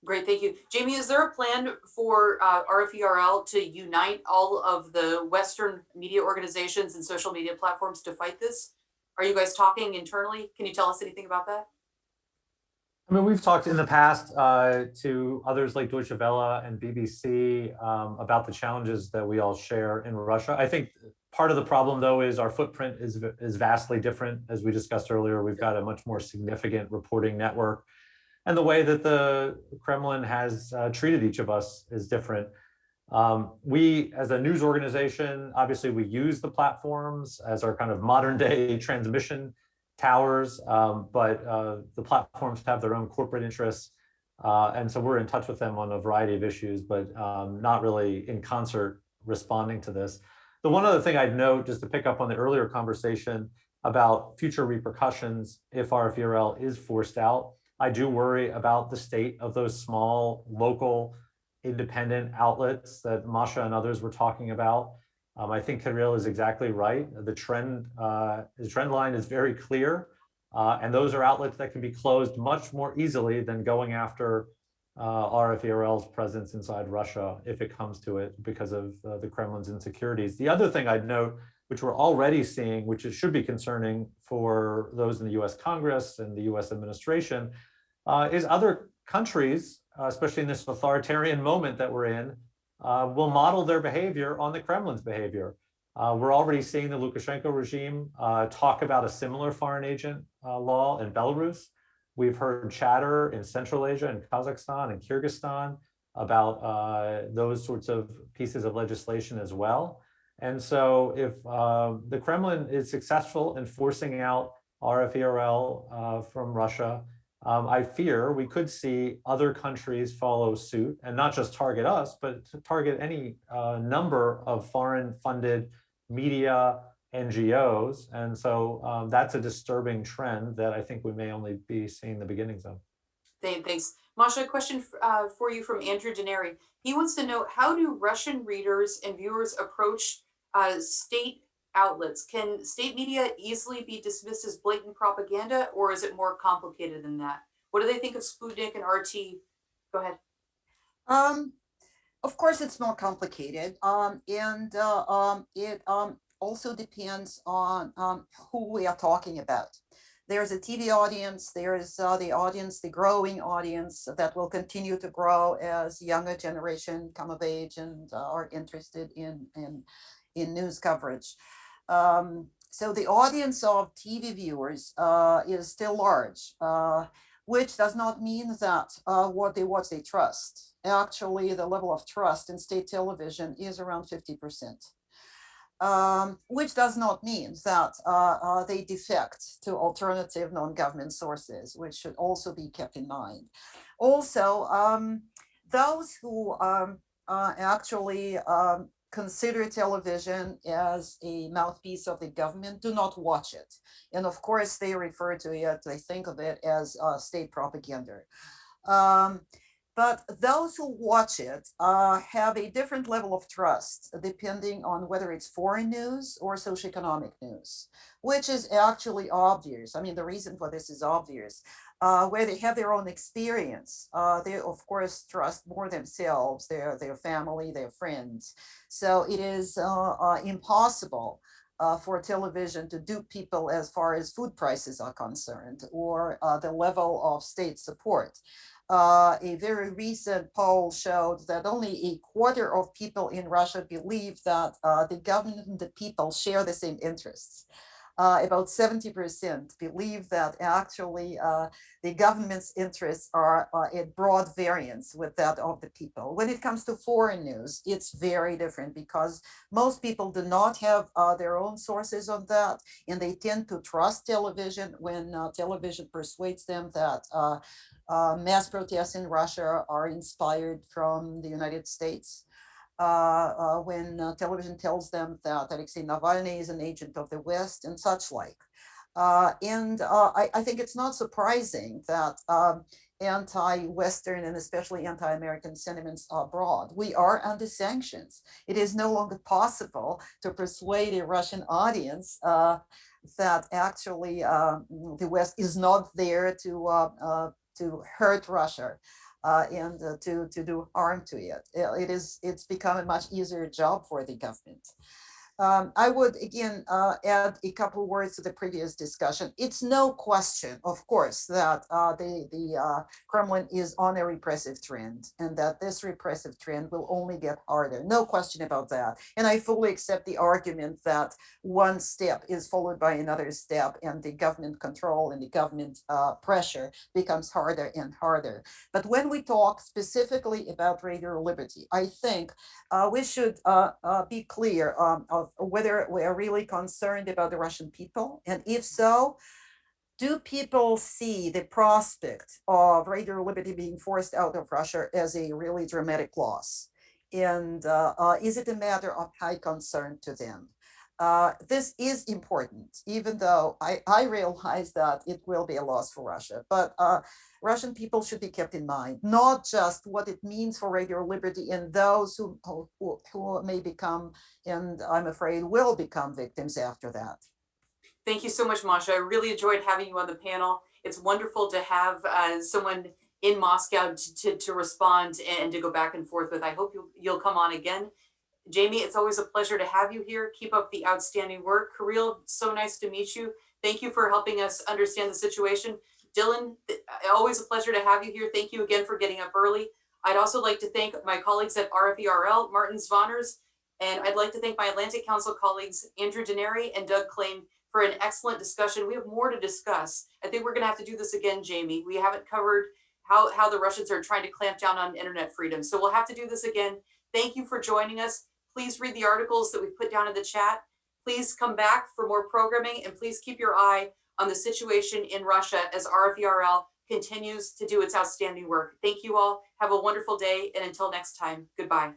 Great, thank you. Jamie, is there a plan for Rvrl to unite all of the Western media organizations and social media platforms to fight this? Are you guys talking internally? Can you tell us anything about that? I mean, we've talked in the past to others like Deutsche Welle and BBC about the challenges that we all share in Russia. I think part of the problem, though, is our footprint is vastly different. As we discussed earlier, we've got a much more significant reporting network. And the way that the Kremlin has treated each of us is different. We, as a news organization, obviously we use the platforms as our kind of modern day transmission towers, but the platforms have their own corporate interests. And so we're in touch with them on a variety of issues, but not really in concert responding to this. The one other thing I'd note, just to pick up on the earlier conversation about future repercussions if Rvrl is forced out, I do worry about the state of those small, local, independent outlets that Masha and others were talking about. I think Kirill is exactly right. The trend line is very clear, and those are outlets that can be closed much more easily than going after Rvrl's presence inside Russia if it comes to it because of the Kremlin's insecurities. The other thing I'd note, which we're already seeing, which it should be concerning for those in the US Congress and the US administration, is other countries, especially in this authoritarian moment that we're in, will model their behavior on the Kremlin's behavior. We're already seeing the Lukashenko regime talk about a similar foreign agent law in Belarus. We've heard chatter in Central Asia and Kazakhstan and Kyrgyzstan about those sorts of pieces of legislation as well. And so if the Kremlin is successful in forcing out Rvrl from Russia, I fear we could see other countries follow suit and not just target us, but to target any number of foreign funded media, NGOs. And so that's a disturbing trend that I think we may only be seeing the beginnings of. Thanks. Masha, a question for you from Andrew Denary. He wants to know, how do Russian readers and viewers approach state outlets? Can state media easily be dismissed as blatant propaganda, or is it more complicated than that? What do they think of Sputnik and RT? Go ahead. Of course, it's more complicated, and it also depends on who we are talking about. There's a TV audience, there's the audience, the growing audience that will continue to grow as younger generation come of age and are interested in news coverage. So the audience of TV viewers is still large, which does not mean that what they watch they trust. Actually, the level of trust in state television is around 50%. Which does not mean that they defect to alternative non-government sources, which should also be kept in mind. Also, those who actually consider television as a mouthpiece of the government do not watch it. And of course, they refer to it, they think of it as state propaganda. But those who watch it have a different level of trust, depending on whether it's foreign news or socioeconomic news, which is actually obvious. I mean, the reason for this is obvious. Where they have their own experience, they of course trust more themselves, their family, their friends. So it is impossible for television to dupe people as far as food prices are concerned, or the level of state support. A very recent poll showed that only a quarter of people in Russia believe that the government and the people share the same interests. About 70% believe that actually the government's interests are at broad variance with that of the people. When it comes to foreign news, it's very different because most people do not have their own sources on that, and they tend to trust television when television persuades them that mass protests in Russia are inspired from the United States. When television tells them that Alexei Navalny is an agent of the West and such like. I think it's not surprising that anti-Western and especially anti-American sentiments are broad. We are under sanctions. It is no longer possible to persuade a Russian audience that actually the West is not there to hurt Russia. And to do harm to it. It's become a much easier job for the government. I would again add a couple words to the previous discussion. It's no question, of course, that the Kremlin is on a repressive trend, and that this repressive trend will only get harder. No question about that. And I fully accept the argument that one step is followed by another step, and the government control and the government pressure becomes harder and harder. But when we talk specifically about radio liberty, I think we should be clear of whether we are really concerned about the Russian people. And if so, do people see the prospect of radio liberty being forced out of Russia as a really dramatic loss? And is it a matter of high concern to them? This is important, even though I realize that it will be a loss for Russia. But Russian people should be kept in mind, not just what it means for radio liberty and those who may become, and I'm afraid will become, victims after that. Thank you so much, Masha. I really enjoyed having you on the panel. It's wonderful to have someone in Moscow to respond and to go back and forth with. I hope you'll come on again. Jamie, it's always a pleasure to have you here. Keep up the outstanding work. Rvrl, so nice to meet you. Thank you for helping us understand the situation. Dylan, always a pleasure to have you here. Thank you again for getting up early. I'd also like to thank my colleagues at Rvrl, Martin Zvoners, and I'd like to thank my Atlantic Council colleagues, Andrew Denary and Doug Klain, for an excellent discussion. We have more to discuss. I think we're going to have to do this again, Jamie. We haven't covered how the Russians are trying to clamp down on internet freedom. So we'll have to do this again. Thank you for joining us. Please read the articles that we put down in the chat. Please come back for more programming, and please keep your eye on the situation in Russia as Rvrl continues to do its outstanding work. Thank you all. Have a wonderful day, and until next time, goodbye.